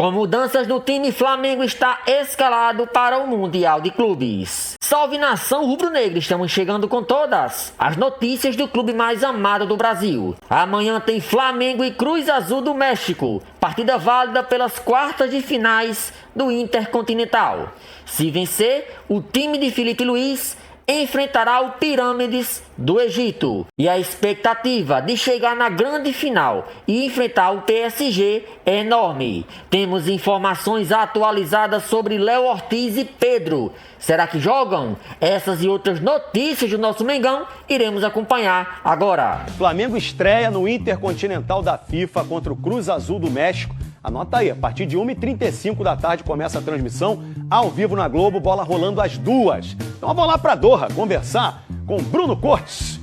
Com mudanças no time, Flamengo está escalado para o Mundial de Clubes. Salve nação rubro-negra, estamos chegando com todas as notícias do clube mais amado do Brasil. Amanhã tem Flamengo e Cruz Azul do México, partida válida pelas quartas de finais do Intercontinental. Se vencer, o time de Felipe Luiz enfrentará o Pirâmides do Egito. E a expectativa de chegar na grande final e enfrentar o PSG é enorme. Temos informações atualizadas sobre Léo Ortiz e Pedro. Será que jogam? Essas e outras notícias do nosso Mengão iremos acompanhar agora. Flamengo estreia no Intercontinental da FIFA contra o Cruz Azul do México. Anota aí, a partir de 1h35 da tarde começa a transmissão ao vivo na Globo, bola rolando às 2h. Então vamos lá para Doha conversar com Bruno Cortes.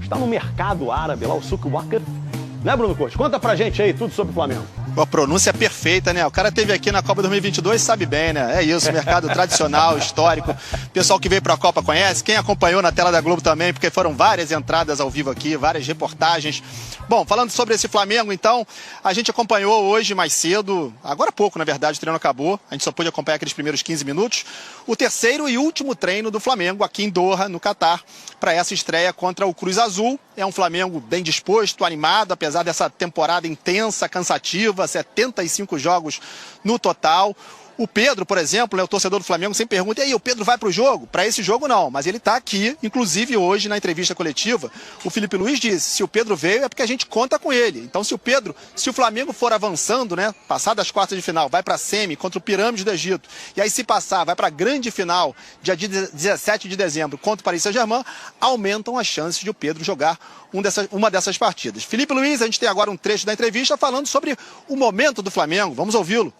Está no mercado árabe lá, o Souk Waqf. Né, Bruno Cortes? Conta pra gente aí tudo sobre o Flamengo. A pronúncia perfeita, né? O cara teve aqui na Copa 2022, sabe bem, né? É isso, mercado tradicional, histórico. Pessoal que veio pra Copa conhece, quem acompanhou na tela da Globo também, porque foram várias entradas ao vivo aqui, várias reportagens. Bom, falando sobre esse Flamengo, então, a gente acompanhou hoje mais cedo, agora há pouco, na verdade, o treino acabou, a gente só pôde acompanhar aqueles primeiros 15 minutos, o terceiro e último treino do Flamengo aqui em Doha, no Catar, para essa estreia contra o Cruz Azul. É um Flamengo bem disposto, animado, apesar dessa temporada intensa, cansativa, 75 jogos no total. O Pedro, por exemplo, né, o torcedor do Flamengo sempre pergunta, e aí, o Pedro vai para o jogo? Para esse jogo não, mas ele está aqui, inclusive hoje na entrevista coletiva, o Felipe Luiz disse, se o Pedro veio é porque a gente conta com ele. Então se o Flamengo for avançando, né, passar das quartas de final, vai para a semi contra o Pirâmides do Egito, e aí se passar, vai para a grande final, dia 17 de dezembro, contra o Paris Saint-Germain, aumentam as chances de o Pedro jogar uma dessas partidas. Felipe Luiz, a gente tem agora um trecho da entrevista falando sobre o momento do Flamengo, vamos ouvi-lo.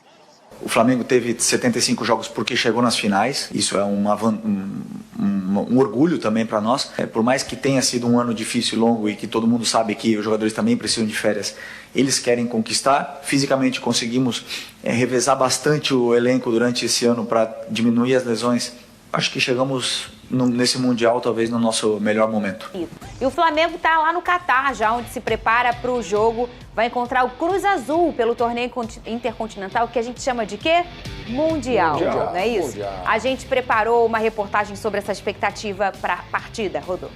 O Flamengo teve 75 jogos porque chegou nas finais, isso é um orgulho também para nós. Por mais que tenha sido um ano difícil e longo e que todo mundo sabe que os jogadores também precisam de férias, eles querem conquistar. Fisicamente conseguimos revezar bastante o elenco durante esse ano para diminuir as lesões. Acho que chegamos nesse Mundial talvez no nosso melhor momento. E o Flamengo está lá no Catar, já onde se prepara para o jogo. Vai encontrar o Cruz Azul pelo torneio intercontinental, que a gente chama de quê? Mundial. Não é isso? Mundial. A gente preparou uma reportagem sobre essa expectativa para a partida. Rodou.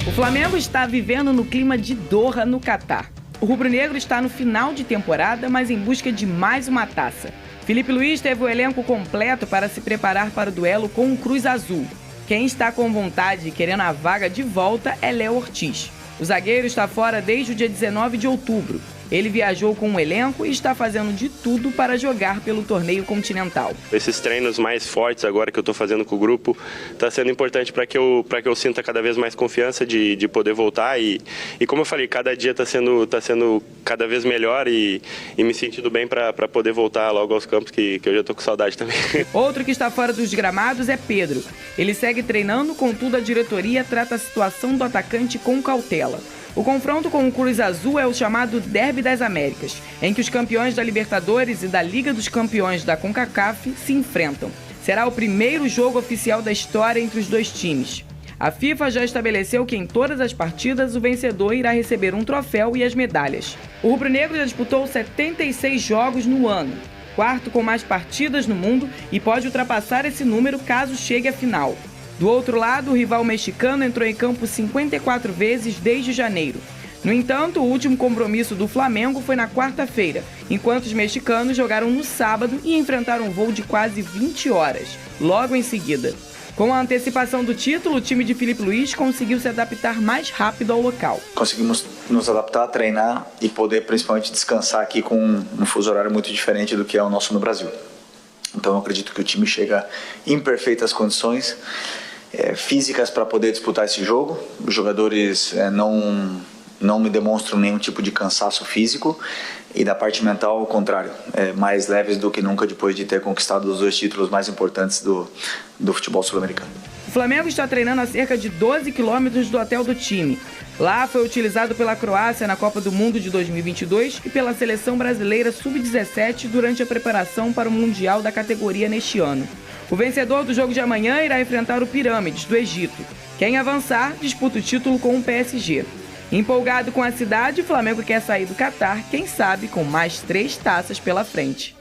O Flamengo está vivendo no clima de Doha, no Catar. O rubro-negro está no final de temporada, mas em busca de mais uma taça. Felipe Luiz teve o elenco completo para se preparar para o duelo com o Cruz Azul. Quem está com vontade e querendo a vaga de volta é Léo Ortiz. O zagueiro está fora desde o dia 19 de outubro. Ele viajou com o elenco e está fazendo de tudo para jogar pelo torneio continental. Esses treinos mais fortes agora que eu estou fazendo com o grupo está sendo importante para que eu sinta cada vez mais confiança de poder voltar e como eu falei, cada dia está sendo cada vez melhor e me sentindo bem para poder voltar logo aos campos que eu já estou com saudade também. Outro que está fora dos gramados é Pedro. Ele segue treinando, contudo a diretoria trata a situação do atacante com cautela. O confronto com o Cruz Azul é o chamado Derby das Américas, em que os campeões da Libertadores e da Liga dos Campeões da CONCACAF se enfrentam. Será o primeiro jogo oficial da história entre os dois times. A FIFA já estabeleceu que em todas as partidas o vencedor irá receber um troféu e as medalhas. O rubro-negro já disputou 76 jogos no ano, quarto com mais partidas no mundo e pode ultrapassar esse número caso chegue à final. Do outro lado, o rival mexicano entrou em campo 54 vezes desde janeiro. No entanto, o último compromisso do Flamengo foi na quarta-feira, enquanto os mexicanos jogaram no sábado e enfrentaram um voo de quase 20 horas, logo em seguida. Com a antecipação do título, o time de Felipe Luiz conseguiu se adaptar mais rápido ao local. Conseguimos nos adaptar, treinar e poder principalmente descansar aqui com um fuso horário muito diferente do que é o nosso no Brasil. Então eu acredito que o time chega em perfeitas condições físicas para poder disputar esse jogo. Os jogadores não me demonstram nenhum tipo de cansaço físico e da parte mental, ao contrário, mais leves do que nunca depois de ter conquistado os 2 títulos mais importantes do futebol sul-americano. O Flamengo está treinando a cerca de 12 quilômetros do hotel do time. Lá foi utilizado pela Croácia na Copa do Mundo de 2022 e pela seleção brasileira sub-17 durante a preparação para o Mundial da categoria neste ano. O vencedor do jogo de amanhã irá enfrentar o Pirâmides do Egito. Quem avançar disputa o título com o PSG. Empolgado com a cidade, o Flamengo quer sair do Catar, quem sabe com mais 3 taças pela frente.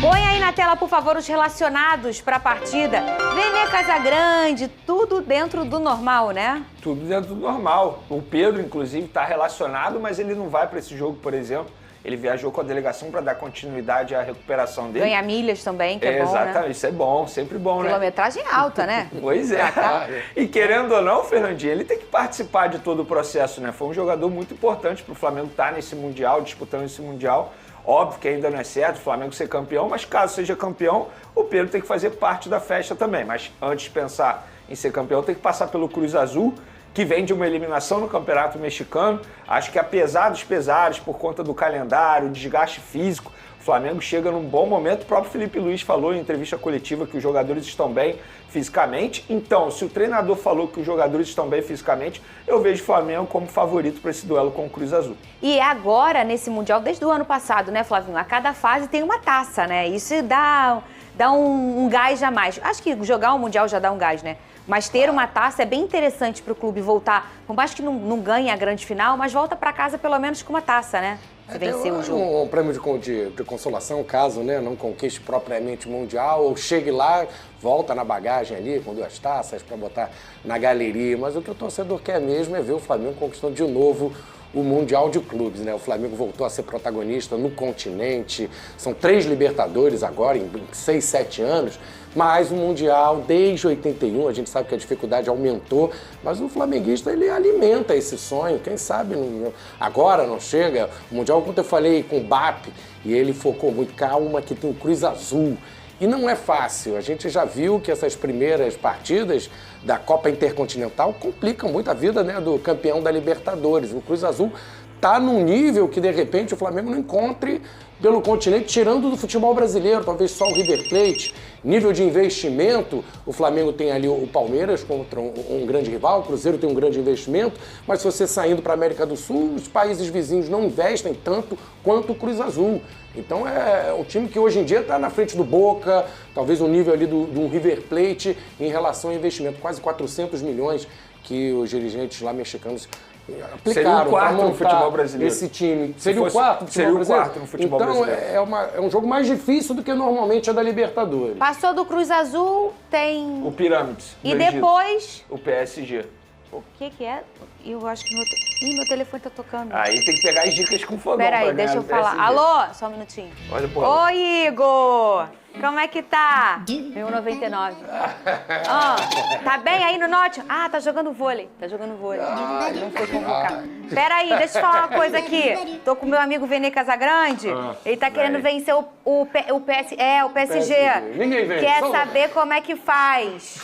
Põe aí na tela, por favor, os relacionados para a partida. Vene Casagrande, tudo dentro do normal, né? Tudo dentro do normal. O Pedro, inclusive, está relacionado, mas ele não vai para esse jogo, por exemplo. Ele viajou com a delegação para dar continuidade à recuperação dele. Ganha milhas também, que é bom, exatamente, né? isso é bom, sempre bom, né? Quilometragem alta, né? Pois é. E querendo ou não, Fernandinho, ele tem que participar de todo o processo, né? Foi um jogador muito importante para o Flamengo estar nesse Mundial, disputando esse Mundial. Óbvio que ainda não é certo o Flamengo ser campeão, mas caso seja campeão, o Pedro tem que fazer parte da festa também. Mas antes de pensar em ser campeão, tem que passar pelo Cruz Azul, que vem de uma eliminação no Campeonato Mexicano. Acho que apesar dos pesares, por conta do calendário, desgaste físico, o Flamengo chega num bom momento. O próprio Felipe Luiz falou em entrevista coletiva que os jogadores estão bem fisicamente. Então, se o treinador falou que os jogadores estão bem fisicamente, eu vejo o Flamengo como favorito para esse duelo com o Cruz Azul. E agora, nesse Mundial, desde o ano passado, né, Flavinho? A cada fase tem uma taça, né? Isso dá um gás a mais. Acho que jogar o Mundial já dá um gás, né? Mas ter uma taça é bem interessante para o clube voltar. Por mais que não ganhe a grande final, mas volta para casa pelo menos com uma taça, né? Se vencer o jogo. Um prêmio de consolação, caso, né, não conquiste propriamente o Mundial, ou chegue lá, volta na bagagem ali com 2 taças para botar na galeria. Mas o que o torcedor quer mesmo é ver o Flamengo conquistando de novo o Mundial de Clubes, né? O Flamengo voltou a ser protagonista no continente. São 3 Libertadores agora, em 6, 7 anos. Mas o Mundial, desde 81, a gente sabe que a dificuldade aumentou, mas o flamenguista, ele alimenta esse sonho. Quem sabe agora não chega. O Mundial, quando eu falei com o BAP, e ele focou muito, calma, que tem o Cruz Azul. E não é fácil. A gente já viu que essas primeiras partidas da Copa Intercontinental complicam muito a vida, né, do campeão da Libertadores. O Cruz Azul está num nível que, de repente, o Flamengo não encontre pelo continente, tirando do futebol brasileiro, talvez só o River Plate. Nível de investimento, o Flamengo tem ali o Palmeiras contra um grande rival, o Cruzeiro tem um grande investimento, mas se você saindo para a América do Sul, os países vizinhos não investem tanto quanto o Cruz Azul. Então é um time que hoje em dia está na frente do Boca, talvez um nível ali do River Plate em relação ao investimento, quase 400 milhões que os dirigentes lá mexicanos aplicaram. Seria o quarto no futebol brasileiro. Esse time. Seria o quarto no futebol brasileiro? Seria o quarto no futebol brasileiro. Então é um jogo mais difícil do que normalmente é da Libertadores. Passou do Cruz Azul, tem... O Pirâmides. E depois... O PSG. O que é? Eu acho que meu telefone tá tocando. Aí tem que pegar as dicas com fogão. Peraí, deixa eu falar. Alô? Só um minutinho. Olha pro lado. Oi, Igor! Como é que tá? 1,99. Tá bem aí no Norte? Ah, tá jogando vôlei. Tá jogando vôlei. Não foi convocado. Peraí, deixa eu falar uma coisa aqui. Tô com meu amigo Vene Casagrande. Ele tá querendo vencer o PSG. Ninguém vence. Quer saber como é que faz.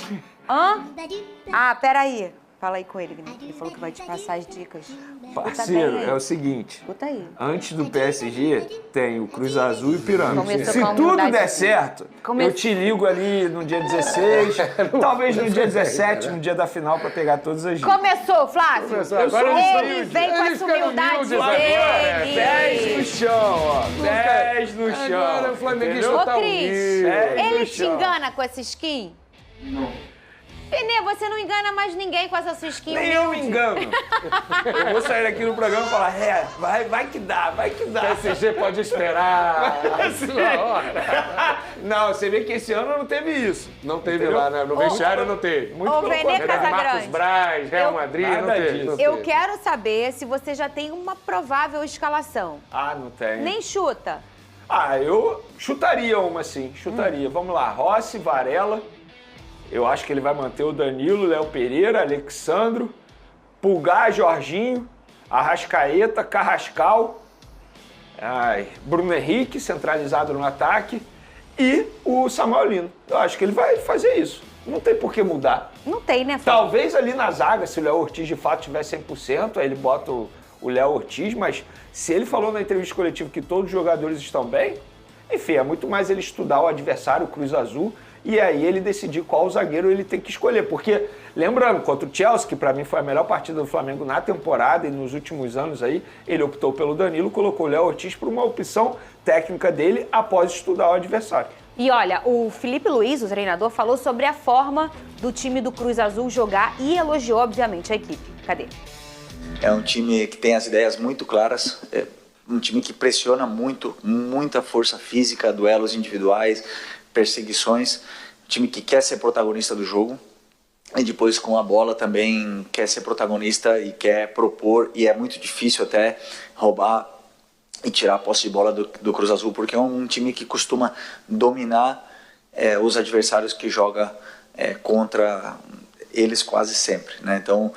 Ah, peraí. Fala aí com ele, Guilherme. Ele falou que vai te passar as dicas. Parceiro, é o seguinte. Escuta aí. Antes do PSG, tem o Cruz Azul e o Pirâmide. Começou Se com a tudo humildade der aqui. certo, eu te ligo ali no dia 16, talvez no dia 17, no dia da final, pra pegar todas as dicas. Começou, Flávio. Agora Ele vem com essa humildade dele. 10 no chão, ó. 10 no chão. Agora o flamenguista Ô, tá Cris, unido. ele te engana com essa skin? Não. Penê, você não engana mais ninguém com essa sua skin. Nem eu me engano. Eu vou sair aqui no programa e falar, vai que dá, vai que dá. O PSG pode esperar. Não, você vê que esse ano não teve isso. Não teve Entendeu? lá, né? No vestiário não teve. Muito Ô, pelo Vene contrário. Casagrande. Marcos Braz, Real Madrid, não nada teve. disso. não Eu teve. quero saber se você já tem uma provável escalação. Ah, não tem. Nem chuta. Ah, eu chutaria uma sim, chutaria. Vamos lá, Rossi, Varela. Eu acho que ele vai manter o Danilo, Léo Pereira, Alexandro, Pulgar, Jorginho, Arrascaeta, Carrascal, Bruno Henrique, centralizado no ataque, e o Samuel Lino. Eu acho que ele vai fazer isso. Não tem por que mudar. Não tem, né, Flávio? Talvez ali na zaga, se o Léo Ortiz de fato tiver 100%, aí ele bota o Léo Ortiz, mas se ele falou na entrevista coletiva que todos os jogadores estão bem, enfim, é muito mais ele estudar o adversário, o Cruz Azul, e aí ele decidir qual zagueiro ele tem que escolher. Porque, lembrando, contra o Chelsea, que pra mim foi a melhor partida do Flamengo na temporada e nos últimos anos aí, ele optou pelo Danilo, colocou o Léo Ortiz por uma opção técnica dele após estudar o adversário. E olha, o Felipe Luiz, o treinador, falou sobre a forma do time do Cruz Azul jogar e elogiou, obviamente, a equipe. Cadê? É um time que tem as ideias muito claras, é um time que pressiona muito, muita força física, duelos individuais, perseguições, um time que quer ser protagonista do jogo e depois com a bola também quer ser protagonista e quer propor, e é muito difícil até roubar e tirar a posse de bola do Cruz Azul, porque é um time que costuma dominar os adversários que joga contra eles quase sempre, né? Então,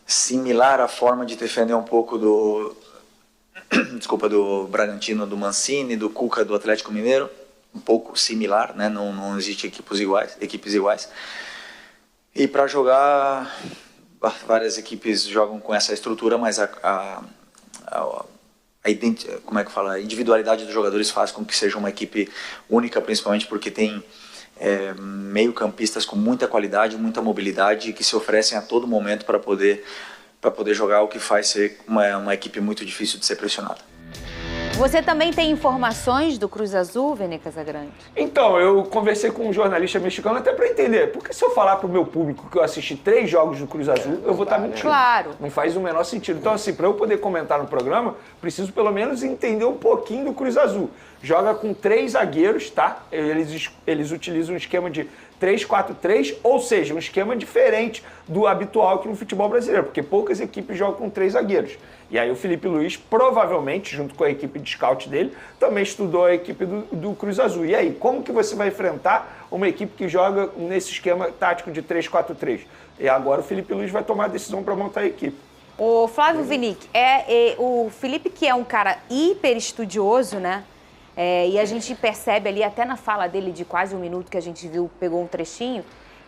similar à forma de defender um pouco do Bragantino, do Mancini, do Cuca, do Atlético Mineiro, um pouco similar, né? Não existe equipes iguais. E para jogar, várias equipes jogam com essa estrutura, mas a individualidade dos jogadores faz com que seja uma equipe única, principalmente porque tem meio-campistas com muita qualidade, muita mobilidade, que se oferecem a todo momento para poder jogar, o que faz ser uma equipe muito difícil de ser pressionada. Você também tem informações do Cruz Azul, Vene Casagrande? Então, eu conversei com um jornalista mexicano até para entender. Porque se eu falar pro meu público que eu assisti 3 jogos do Cruz Azul, eu vou estar mentindo. Claro. Não faz o menor sentido. Então, assim, para eu poder comentar no programa, preciso pelo menos entender um pouquinho do Cruz Azul. Joga com 3 zagueiros, tá? Eles utilizam um esquema de 3-4-3, ou seja, um esquema diferente do habitual aqui no futebol brasileiro, porque poucas equipes jogam com 3 zagueiros. E aí o Felipe Luiz, provavelmente, junto com a equipe de scout dele, também estudou a equipe do Cruz Azul. E aí, como que você vai enfrentar uma equipe que joga nesse esquema tático de 3-4-3? E agora o Felipe Luiz vai tomar a decisão para montar a equipe. O Flávio Vinick, o Felipe, que é um cara hiper estudioso, né? E a gente percebe ali, até na fala dele de quase 1 minuto que a gente viu, pegou um trechinho,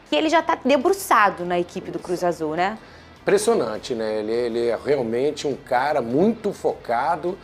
que ele já está debruçado na equipe do Cruz Azul, né? Impressionante, né? Ele é realmente um cara muito focado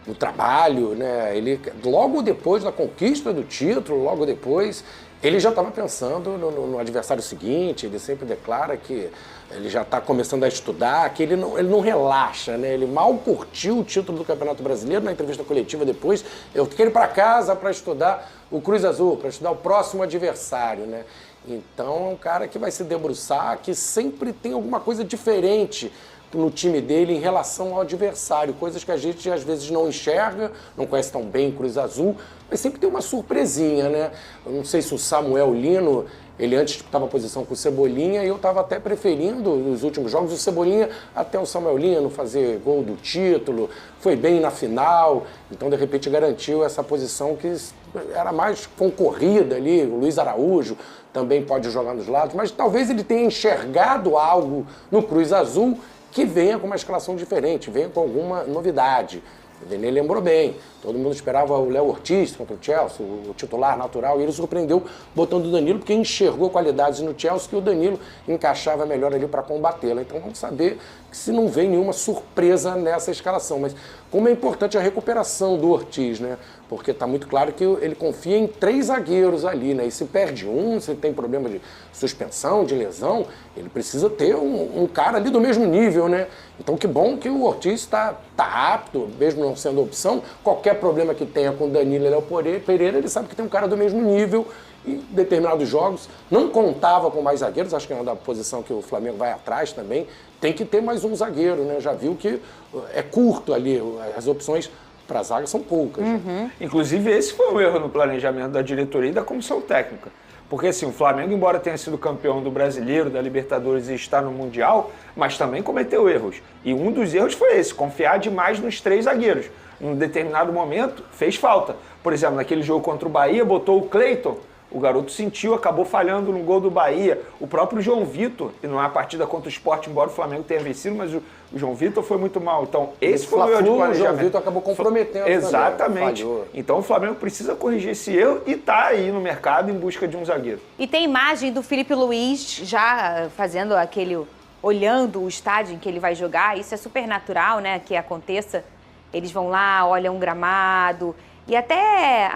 no trabalho, né? Ele, logo depois da conquista do título, logo depois, ele já estava pensando no adversário seguinte. Ele sempre declara que ele já está começando a estudar, que ele não relaxa, né? Ele mal curtiu o título do Campeonato Brasileiro. Na entrevista coletiva depois, eu quero ir para casa para estudar o Cruz Azul, para estudar o próximo adversário, né? Então é um cara que vai se debruçar, que sempre tem alguma coisa diferente no time dele em relação ao adversário, coisas que a gente às vezes não enxerga, não conhece tão bem o Cruz Azul, mas sempre tem uma surpresinha, né? Eu não sei se o Samuel Lino, ele antes estava em posição com o Cebolinha, e eu estava até preferindo nos últimos jogos o Cebolinha até o Samuel Lino fazer gol do título, foi bem na final, então de repente garantiu essa posição que era mais concorrida ali. O Luiz Araújo também pode jogar nos lados, mas talvez ele tenha enxergado algo no Cruz Azul que venha com uma escalação diferente, venha com alguma novidade. O Vene lembrou bem, todo mundo esperava o Léo Ortiz contra o Chelsea, o titular natural, e ele surpreendeu botando o Danilo, porque enxergou qualidades no Chelsea que o Danilo encaixava melhor ali para combatê-la. Então vamos saber se não vem nenhuma surpresa nessa escalação, mas como é importante a recuperação do Ortiz, né? Porque está muito claro que ele confia em 3 zagueiros ali, né? E se perde um, se tem problema de suspensão, de lesão, ele precisa ter um cara ali do mesmo nível, né? Então que bom que o Ortiz está apto, mesmo não sendo opção. Qualquer problema que tenha com o Danilo e Léo Pereira, ele sabe que tem um cara do mesmo nível. Em determinados jogos, não contava com mais zagueiros, acho que é uma da posição que o Flamengo vai atrás também, tem que ter mais um zagueiro, né? Já viu que é curto ali, as opções para a zaga são poucas. Uhum. Inclusive, esse foi um erro no planejamento da diretoria e da comissão técnica. Porque assim, o Flamengo, embora tenha sido campeão do Brasileiro, da Libertadores e está no Mundial, mas também cometeu erros. E um dos erros foi esse, confiar demais nos 3 zagueiros. Num determinado momento, fez falta. Por exemplo, naquele jogo contra o Bahia, botou o Cleiton. O garoto sentiu, acabou falhando no gol do Bahia. O próprio João Vitor, e não é a partida contra o Sport, embora o Flamengo tenha vencido, mas o João Vitor foi muito mal. Então, esse foi o erro de planejamento. O João Vitor acabou comprometendo. Exatamente. Também, então, o Flamengo precisa corrigir esse erro e está aí no mercado em busca de um zagueiro. E tem imagem do Felipe Luiz já fazendo olhando o estádio em que ele vai jogar. Isso é super natural, né, que aconteça. Eles vão lá, olham um gramado e até,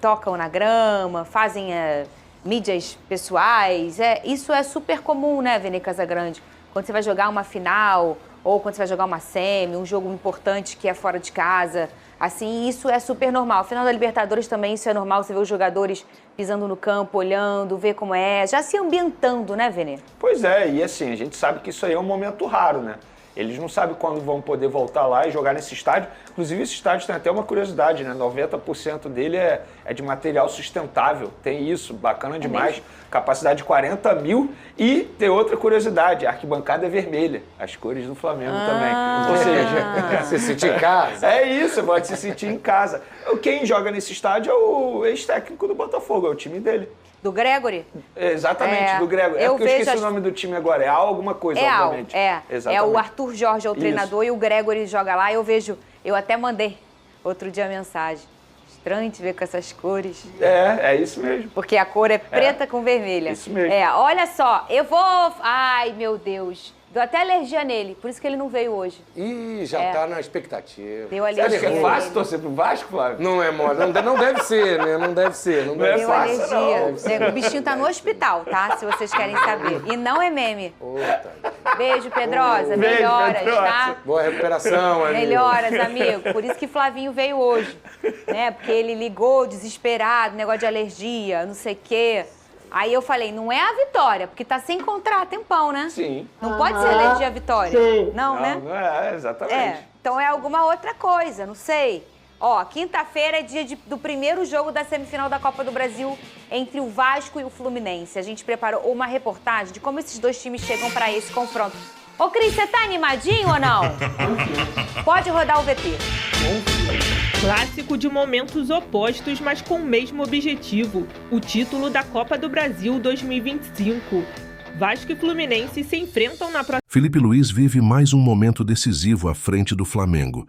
tocam na grama, fazem mídias pessoais. Isso é super comum, né, Vene Casagrande? Quando você vai jogar uma final ou quando você vai jogar uma semi, um jogo importante que é fora de casa, assim, isso é super normal. Final da Libertadores também isso é normal, você vê os jogadores pisando no campo, olhando, ver como é, já se ambientando, né, Vene? Pois é, e assim, a gente sabe que isso aí é um momento raro, né? Eles não sabem quando vão poder voltar lá e jogar nesse estádio. Inclusive, esse estádio tem até uma curiosidade, né? 90% dele é de material sustentável. Tem isso, bacana demais. Capacidade de 40 mil. E tem outra curiosidade, a arquibancada é vermelha. As cores do Flamengo também. Ou seja, se sentir em casa. É isso, pode se sentir em casa. Quem joga nesse estádio é o ex-técnico do Botafogo, é o time dele. Do Gregory? Exatamente, do Gregory. É porque eu esqueci o nome do time agora. É alguma coisa, obviamente. É o Arthur Jorge, é o treinador, e o Gregory joga lá. Eu até mandei outro dia a mensagem. Estranho te ver com essas cores. É isso mesmo. Porque a cor é preta com vermelha. Isso mesmo. Olha só, eu vou... Ai, meu Deus. Deu até alergia nele, por isso que ele não veio hoje. Ih, já tá na expectativa. Deu alergia. Você acha que é fácil torcer pro Vasco, Flávio? Não é mole, não deve ser, né? Não deve ser. Não deve Deu alergia. O bichinho tá no hospital, tá? Se vocês querem saber. E não é meme. Beijo, Pedrosa. Melhoras, tá? Boa recuperação, amigo. Melhoras, amigo. Por isso que Flavinho veio hoje. Né? Porque ele ligou desesperado, negócio de alergia, não sei o quê. Aí eu falei, não é a Vitória, porque tá sem contrato, tempão, né? Sim. Não pode ser alergia à Vitória. Sim. Não, né? Não é, exatamente. Então é alguma outra coisa, não sei. Ó, quinta-feira é dia do primeiro jogo da semifinal da Copa do Brasil entre o Vasco e o Fluminense. A gente preparou uma reportagem de como esses dois times chegam para esse confronto. Ô, Cris, você tá animadinho ou não? Pode rodar o VT. Clássico de momentos opostos, mas com o mesmo objetivo, o título da Copa do Brasil 2025. Vasco e Fluminense se enfrentam na próxima... Felipe Luiz vive mais um momento decisivo à frente do Flamengo.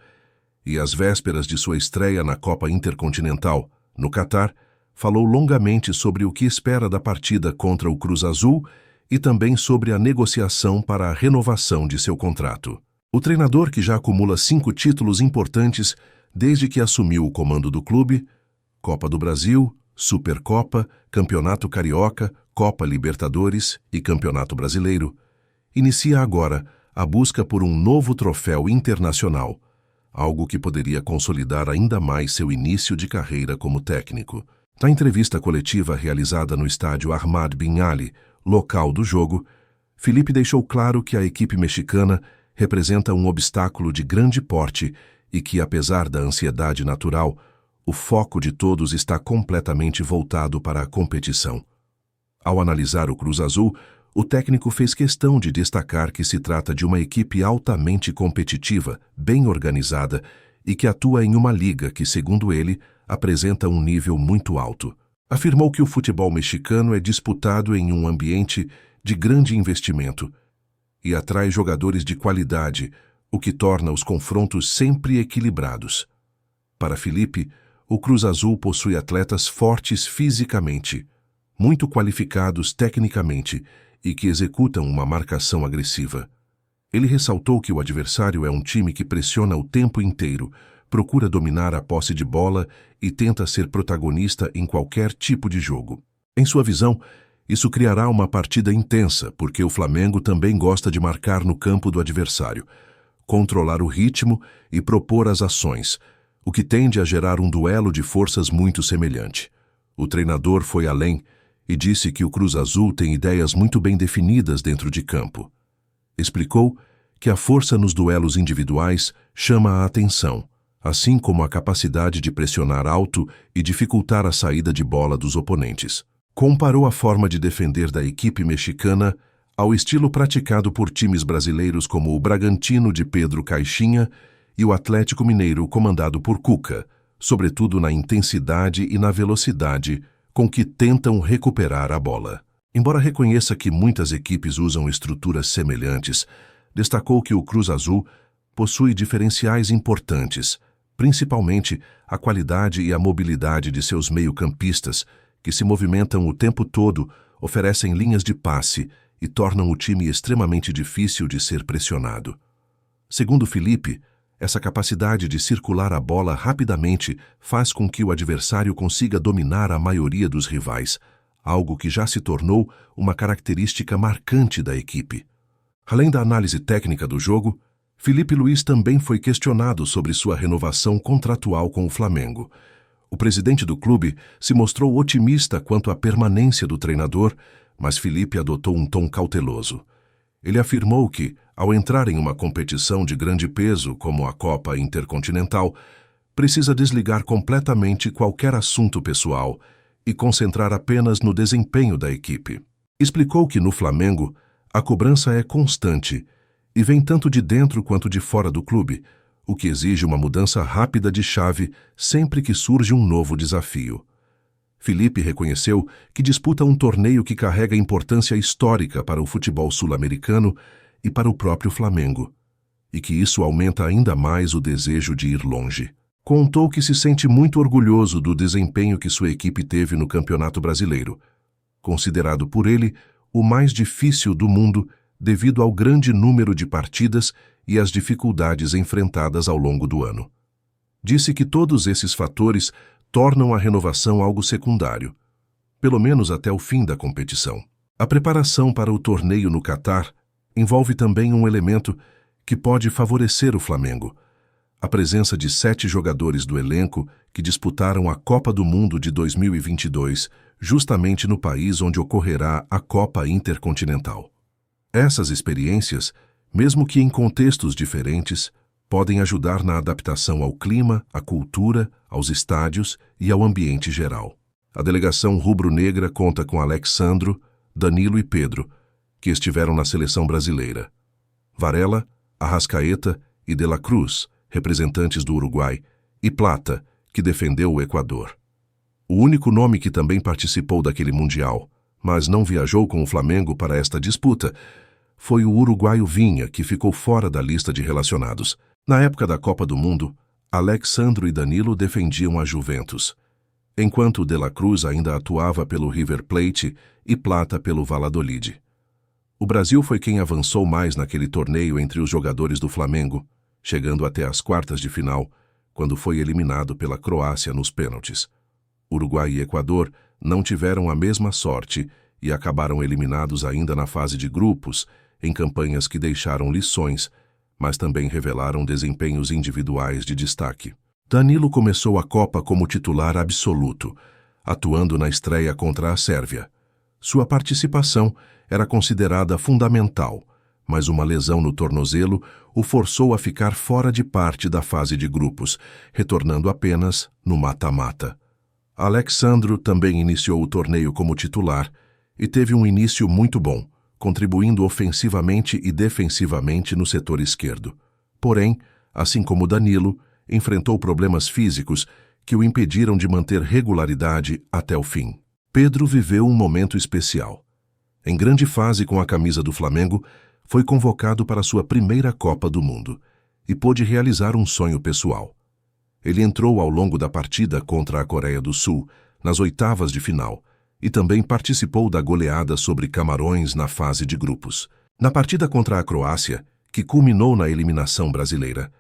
E às vésperas de sua estreia na Copa Intercontinental, no Catar, falou longamente sobre o que espera da partida contra o Cruz Azul e também sobre a negociação para a renovação de seu contrato. O treinador, que já acumula 5 títulos importantes desde que assumiu o comando do clube, Copa do Brasil, Supercopa, Campeonato Carioca, Copa Libertadores e Campeonato Brasileiro, inicia agora a busca por um novo troféu internacional, algo que poderia consolidar ainda mais seu início de carreira como técnico. Na entrevista coletiva realizada no estádio Ahmad Bin Ali, local do jogo, Felipe deixou claro que a equipe mexicana representa um obstáculo de grande porte e que, apesar da ansiedade natural, o foco de todos está completamente voltado para a competição. Ao analisar o Cruz Azul, o técnico fez questão de destacar que se trata de uma equipe altamente competitiva, bem organizada e que atua em uma liga que, segundo ele, apresenta um nível muito alto. Afirmou que o futebol mexicano é disputado em um ambiente de grande investimento e atrai jogadores de qualidade, o que torna os confrontos sempre equilibrados. Para Felipe, o Cruz Azul possui atletas fortes fisicamente, muito qualificados tecnicamente e que executam uma marcação agressiva. Ele ressaltou que o adversário é um time que pressiona o tempo inteiro, procura dominar a posse de bola e tenta ser protagonista em qualquer tipo de jogo. Em sua visão, isso criará uma partida intensa, porque o Flamengo também gosta de marcar no campo do adversário, controlar o ritmo e propor as ações, o que tende a gerar um duelo de forças muito semelhante. O treinador foi além e disse que o Cruz Azul tem ideias muito bem definidas dentro de campo. Explicou que a força nos duelos individuais chama a atenção, assim como a capacidade de pressionar alto e dificultar a saída de bola dos oponentes. Comparou a forma de defender da equipe mexicana ao estilo praticado por times brasileiros como o Bragantino de Pedro Caixinha e o Atlético Mineiro comandado por Cuca, sobretudo na intensidade e na velocidade com que tentam recuperar a bola. Embora reconheça que muitas equipes usam estruturas semelhantes, destacou que o Cruz Azul possui diferenciais importantes, principalmente a qualidade e a mobilidade de seus meio-campistas, que se movimentam o tempo todo, oferecem linhas de passe e tornam o time extremamente difícil de ser pressionado. Segundo Felipe, essa capacidade de circular a bola rapidamente faz com que o adversário consiga dominar a maioria dos rivais, algo que já se tornou uma característica marcante da equipe. Além da análise técnica do jogo, Felipe Luiz também foi questionado sobre sua renovação contratual com o Flamengo. O presidente do clube se mostrou otimista quanto à permanência do treinador, mas Felipe adotou um tom cauteloso. Ele afirmou que, ao entrar em uma competição de grande peso como a Copa Intercontinental, precisa desligar completamente qualquer assunto pessoal e concentrar apenas no desempenho da equipe. Explicou que no Flamengo a cobrança é constante e vem tanto de dentro quanto de fora do clube, o que exige uma mudança rápida de chave sempre que surge um novo desafio. Felipe reconheceu que disputa um torneio que carrega importância histórica para o futebol sul-americano e para o próprio Flamengo, e que isso aumenta ainda mais o desejo de ir longe. Contou que se sente muito orgulhoso do desempenho que sua equipe teve no Campeonato Brasileiro, considerado por ele o mais difícil do mundo devido ao grande número de partidas e às dificuldades enfrentadas ao longo do ano. Disse que todos esses fatores tornam a renovação algo secundário, pelo menos até o fim da competição. A preparação para o torneio no Catar envolve também um elemento que pode favorecer o Flamengo: a presença de 7 jogadores do elenco que disputaram a Copa do Mundo de 2022, justamente no país onde ocorrerá a Copa Intercontinental. Essas experiências, mesmo que em contextos diferentes, podem ajudar na adaptação ao clima, à cultura, aos estádios e ao ambiente geral. A delegação rubro-negra conta com Alexandro, Danilo e Pedro, que estiveram na seleção brasileira. Varela, Arrascaeta e De La Cruz, representantes do Uruguai, e Plata, que defendeu o Equador. O único nome que também participou daquele Mundial, mas não viajou com o Flamengo para esta disputa, foi o uruguaio Vinha, que ficou fora da lista de relacionados. Na época da Copa do Mundo, Alexandro e Danilo defendiam a Juventus, enquanto De La Cruz ainda atuava pelo River Plate e Plata pelo Valladolid. O Brasil foi quem avançou mais naquele torneio entre os jogadores do Flamengo, chegando até as quartas de final, quando foi eliminado pela Croácia nos pênaltis. Uruguai e Equador não tiveram a mesma sorte e acabaram eliminados ainda na fase de grupos, em campanhas que deixaram lições, mas também revelaram desempenhos individuais de destaque. Danilo começou a Copa como titular absoluto, atuando na estreia contra a Sérvia. Sua participação era considerada fundamental, mas uma lesão no tornozelo o forçou a ficar fora de parte da fase de grupos, retornando apenas no mata-mata. Alexandro também iniciou o torneio como titular e teve um início muito bom, contribuindo ofensivamente e defensivamente no setor esquerdo. Porém, assim como Danilo, enfrentou problemas físicos que o impediram de manter regularidade até o fim. Pedro viveu um momento especial. Em grande fase com a camisa do Flamengo, foi convocado para sua primeira Copa do Mundo e pôde realizar um sonho pessoal. Ele entrou ao longo da partida contra a Coreia do Sul, nas oitavas de final, e também participou da goleada sobre Camarões na fase de grupos. Na partida contra a Croácia, que culminou na eliminação brasileira,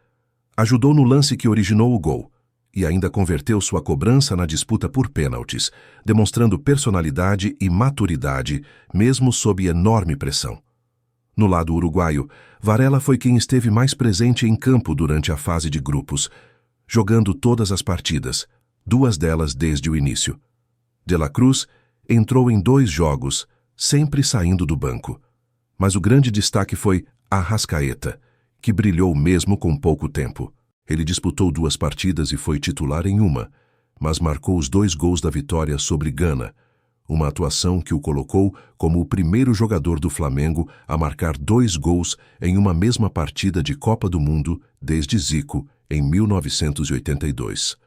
ajudou no lance que originou o gol e ainda converteu sua cobrança na disputa por pênaltis, demonstrando personalidade e maturidade, mesmo sob enorme pressão. No lado uruguaio, Varela foi quem esteve mais presente em campo durante a fase de grupos, jogando todas as partidas, 2 delas desde o início. De La Cruz entrou em 2 jogos, sempre saindo do banco. Mas o grande destaque foi Arrascaeta, que brilhou mesmo com pouco tempo. Ele disputou 2 partidas e foi titular em uma, mas marcou os 2 gols da vitória sobre Gana, uma atuação que o colocou como o primeiro jogador do Flamengo a marcar 2 gols em uma mesma partida de Copa do Mundo desde Zico, em 1982.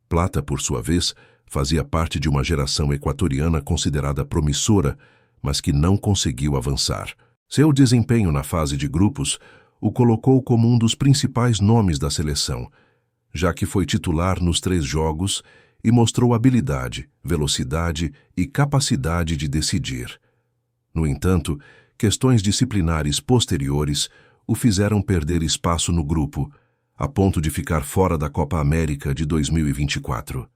Plata, por sua vez, fazia parte de uma geração equatoriana considerada promissora, mas que não conseguiu avançar. Seu desempenho na fase de grupos o colocou como um dos principais nomes da seleção, já que foi titular nos 3 jogos e mostrou habilidade, velocidade e capacidade de decidir. No entanto, questões disciplinares posteriores o fizeram perder espaço no grupo, a ponto de ficar fora da Copa América de 2024.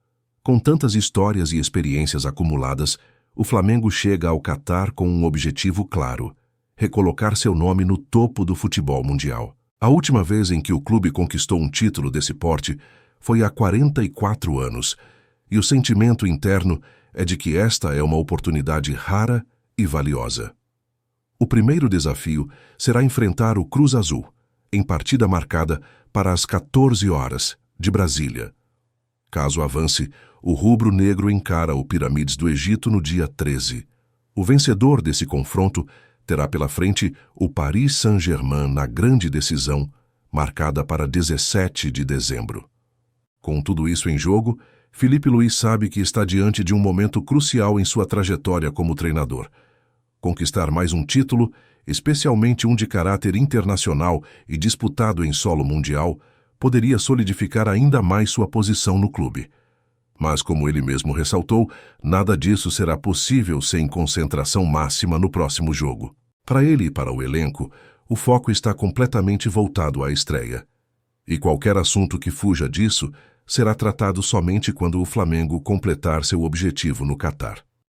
Com tantas histórias e experiências acumuladas, o Flamengo chega ao Catar com um objetivo claro: recolocar seu nome no topo do futebol mundial. A última vez em que o clube conquistou um título desse porte foi há 44 anos, e o sentimento interno é de que esta é uma oportunidade rara e valiosa. O primeiro desafio será enfrentar o Cruz Azul, em partida marcada para as 14 horas, de Brasília. Caso avance, o rubro-negro encara o Pirâmides do Egito no dia 13. O vencedor desse confronto terá pela frente o Paris Saint-Germain na grande decisão, marcada para 17 de dezembro. Com tudo isso em jogo, Felipe Luiz sabe que está diante de um momento crucial em sua trajetória como treinador. Conquistar mais um título, especialmente um de caráter internacional e disputado em solo mundial, poderia solidificar ainda mais sua posição no clube. Mas, como ele mesmo ressaltou, nada disso será possível sem concentração máxima no próximo jogo. Para ele e para o elenco, o foco está completamente voltado à estreia. E qualquer assunto que fuja disso será tratado somente quando o Flamengo completar seu objetivo no Catar.